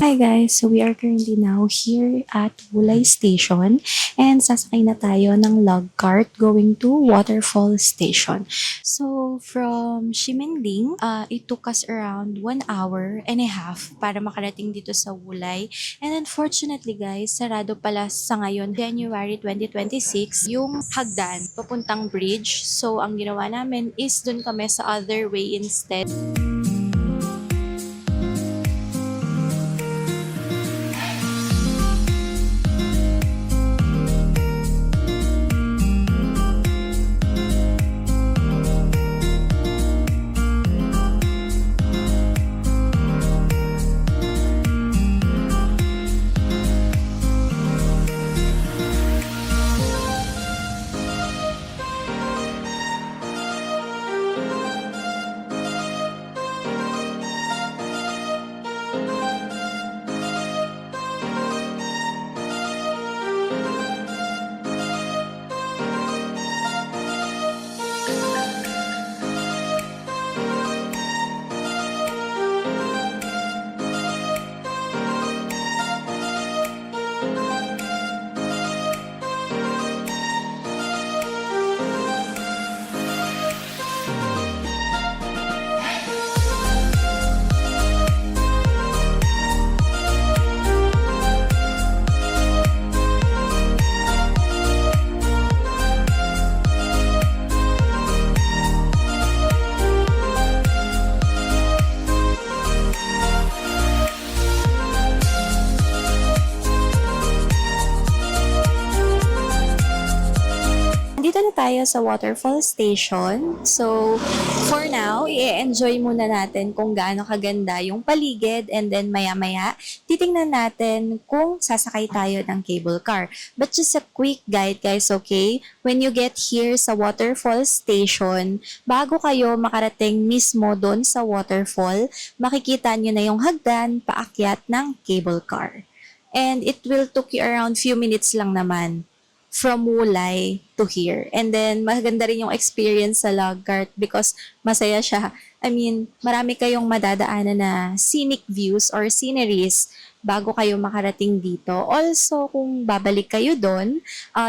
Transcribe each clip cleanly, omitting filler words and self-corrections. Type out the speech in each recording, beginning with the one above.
Hi guys, so we are currently now here at Wulay Station and sasakay na tayo ng log cart going to Waterfall Station. So from Ximending, it took us around 1 hour and a half para makarating dito sa Wulay. And unfortunately guys, sarado pala sa ngayon, January 2026, yung hagdan papuntang bridge. So ang ginawa namin is dun kami sa other way instead. Dito na tayo sa Waterfall Station. So, for now, i-enjoy muna natin kung gaano kaganda yung paligid and then maya-maya, titingnan natin kung sasakay tayo ng cable car. But just a quick guide guys, okay? When you get here sa Waterfall Station, bago kayo makarating mismo doon sa waterfall, makikita nyo na yung hagdan paakyat ng cable car. And it will took you around few minutes lang naman from Wulay to here. And then, maganda rin yung experience sa log cart because masaya siya. I mean, marami kayong madadaanan na scenic views or sceneries bago kayo makarating dito. Also, kung babalik kayo doon,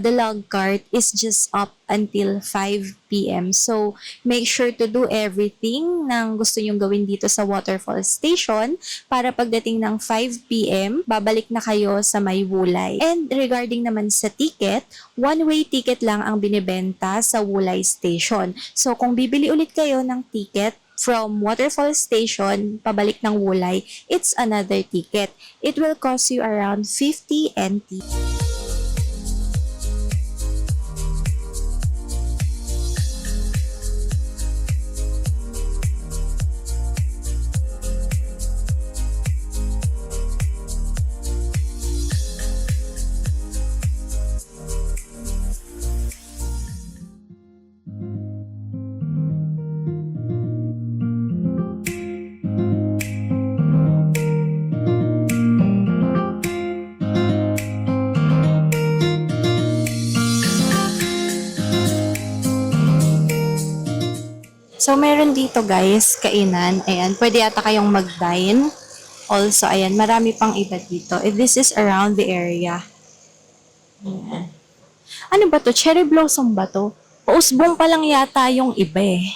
the log cart is just up until 5 p.m. So, make sure to do everything nang gusto nyong gawin dito sa Waterfall Station para pagdating ng 5 p.m., babalik na kayo sa may Wulay. And regarding naman sa ticket, one-way ticket lang ang binibenta sa Wulay Station. So, kung bibili ulit kayo ng ticket from Waterfall Station, pabalik ng Wulay, it's another ticket. It will cost you around 50 NT. So, meron dito guys, kainan. Ayan, pwede yata kayong mag-dine. Also, ayan, marami pang iba dito. This is around the area. Ayan. Ano ba to? Cherry blossom ba to? Pausbong pa lang yata yung iba eh.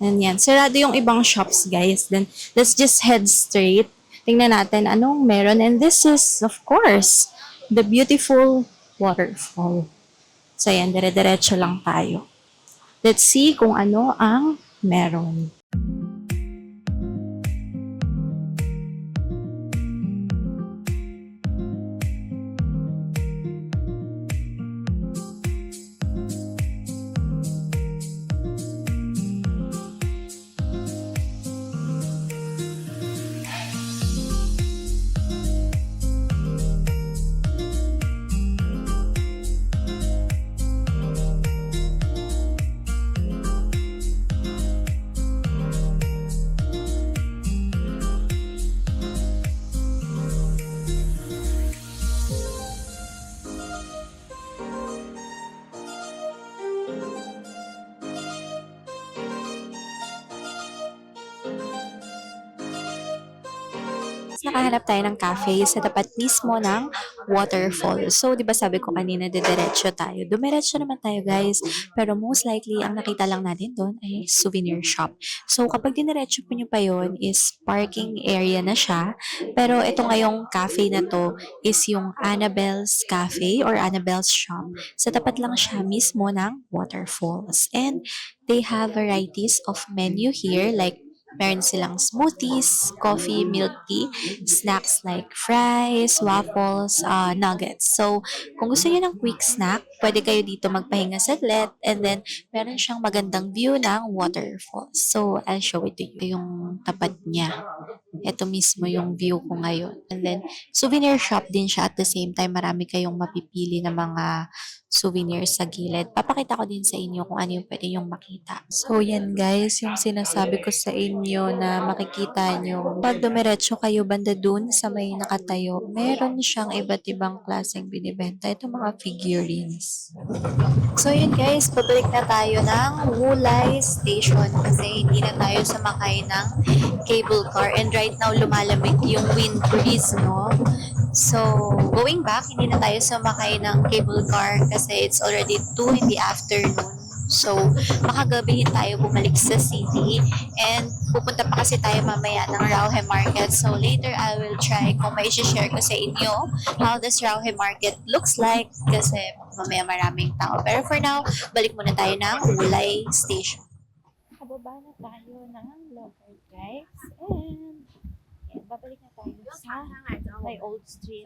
Ayan, sarado yung ibang shops guys. Then, let's just head straight. Tingnan natin anong meron. And this is, of course, the beautiful waterfall. So, ayan, dire-diretso lang tayo. Let's see kung ano ang meron. nakahanap tayo ng cafe sa tapat mismo ng waterfall. So, di ba sabi ko kanina, didiretso tayo. Dumiretso naman tayo, guys. Pero most likely, ang nakita lang natin doon ay souvenir shop. So, kapag diniretso po nyo pa yon is parking area na siya. Pero ito ngayong cafe na to is yung Annabelle's Cafe or Annabelle's Shop. Sa tapat lang siya mismo ng waterfalls. And they have varieties of menu here like meron silang smoothies, coffee, milk tea, snacks like fries, waffles, nuggets. So, kung gusto niyo ng quick snack, pwede kayo dito magpahinga saglit and then meron siyang magandang view ng waterfalls. So, I'll show it to you yung tapat niya. Ito mismo yung view ko ngayon. And then, souvenir shop din siya at the same time marami kayong mapipili na mga souvenirs sa gilid. Papakita ko din sa inyo kung ano yung pwede yung makita. So, yan guys, yung sinasabi ko sa inyo na makikita nyo. Pag dumiretso kayo banda dun sa may nakatayo, meron siyang iba't ibang klaseng binibenta. Ito mga figurines. So, yun guys, pabalik na tayo ng Wulay Station kasi hindi na tayo sumakay ng cable car and right now lumalamig yung wind breeze, no? So, going back, hindi na tayo sumakay ng cable car kasi it's already 2 in the afternoon. So, makagabihin tayo bumalik sa city and pupunta pa kasi tayo mamaya ng Rauhe Market. So, later I will try kung may share ko sa inyo how this Rauhe Market looks like kasi mamaya maraming tao. Pero for now, balik muna tayo ng Wulay Station. Kababa na tayo ng Locker, guys. And babalik na tayo sa may Old Street.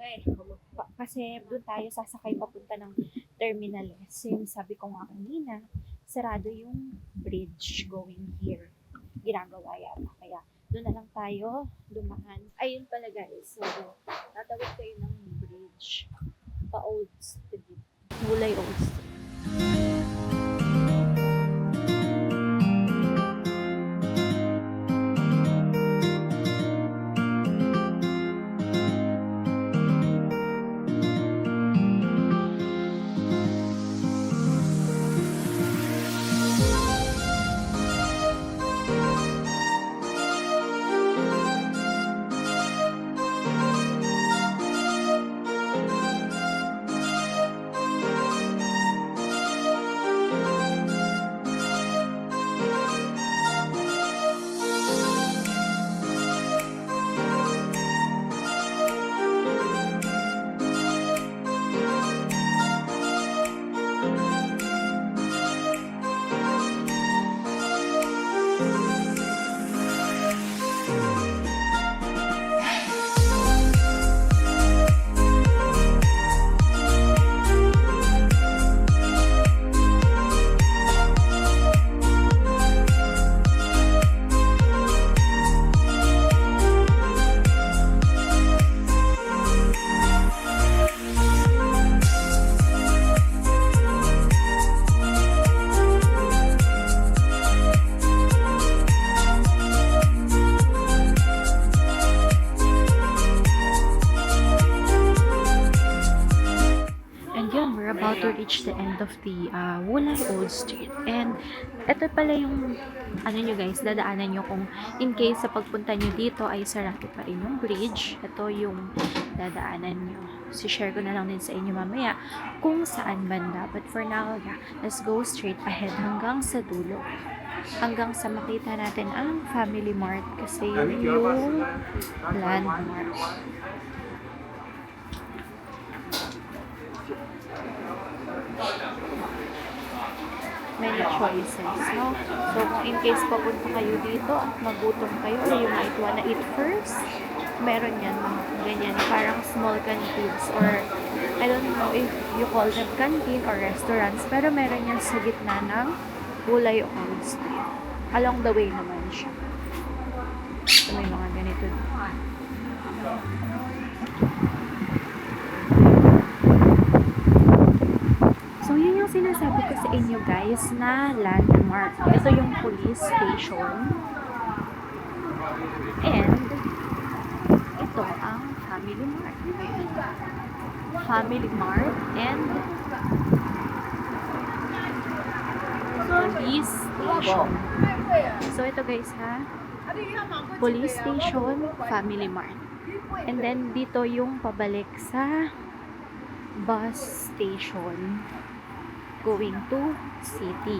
Kasi doon tayo sasakay papunta ng Terminal S. Yung sabi ko nga kanina, sarado yung bridge going here. Ginagawa yata. Kaya doon na lang tayo dumaan. Ayun pala guys. So, tatawid kayo ng bridge pa Old Street. Wulay Old Street. About to reach the end of the Wulay Old Street. And ito pala yung ano nyo guys, dadaanan nyo kung in case sa pagpunta nyo dito ay sarado pa rin yung bridge. Ito yung dadaanan nyo. So, share ko na lang din sa inyo mamaya kung saan banda. But for now, yeah, let's go straight ahead hanggang sa dulo. Hanggang sa makita natin ang Family Mart kasi yung landmark. Many choices, no? So, kung in case papunta kayo dito at magutom kayo or you might wanna eat first, meron yan, ganyan, parang small canteens or I don't know if you call them canteen or restaurants, pero meron yan sa gitna ng Wulay Old Street. Along the way naman siya. So, may mga ganito dito. So, yun yung sinasabi ko sa inyo guys na landmark. Ito yung police station. And, ito ang Family Mart. Family Mart and police station. So, ito guys ha. Police station, Family Mart. And then, dito yung pabalik sa bus station going to city.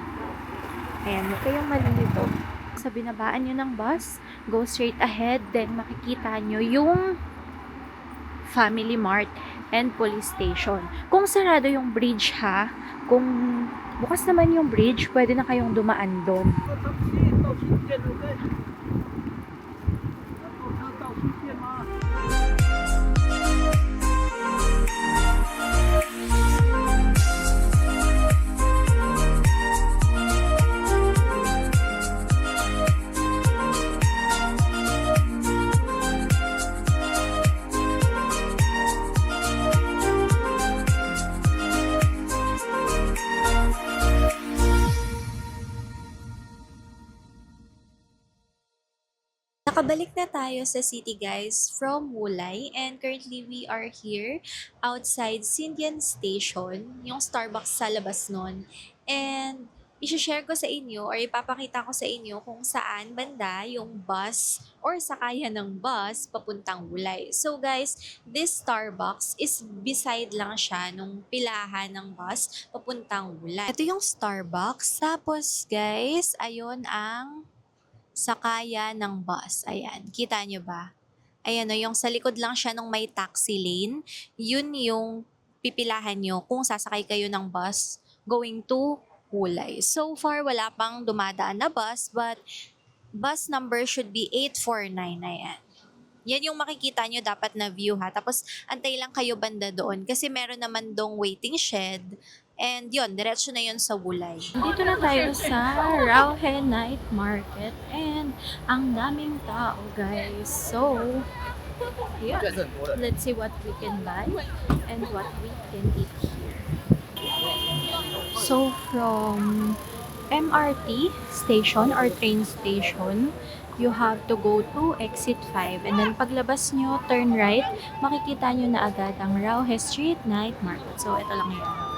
Ayan, huwag kayong malilito. Sa binabaan nyo ng bus, go straight ahead, then makikita nyo yung Family Mart and police station. Kung sarado yung bridge ha, kung bukas naman yung bridge, pwede na kayong dumaan doon. Nakabalik na tayo sa city guys from Wulay and currently we are here outside Sindian Station, yung Starbucks sa labas nun. And i-share ko sa inyo or ipapakita ko sa inyo kung saan banda yung bus or sakayan ng bus papuntang Wulay. So guys, this Starbucks is beside lang siya nung pilahan ng bus papuntang Wulay. Ito yung Starbucks. Tapos guys, ayun ang sakaya ng bus. Ayan, kita nyo ba? Ayan o, yung sa likod lang siya nung may taxi lane, yun yung pipilahan nyo kung sasakay kayo ng bus going to Wulay. So far, wala pang dumadaan na bus, but bus number should be 849. Ayan. Yan yung makikita nyo dapat na view ha. Tapos, antay lang kayo banda doon kasi meron naman dong waiting shed. And yun, diretso na yun sa Wulay. Dito na tayo sa Rauhe Night Market. And ang daming tao guys. So, yeah. Let's see what we can buy and what we can eat here. So, from MRT station or train station, you have to go to exit 5. And then paglabas nyo, turn right, makikita nyo na agad ang Rauhe Street Night Market. So, ito lang yun.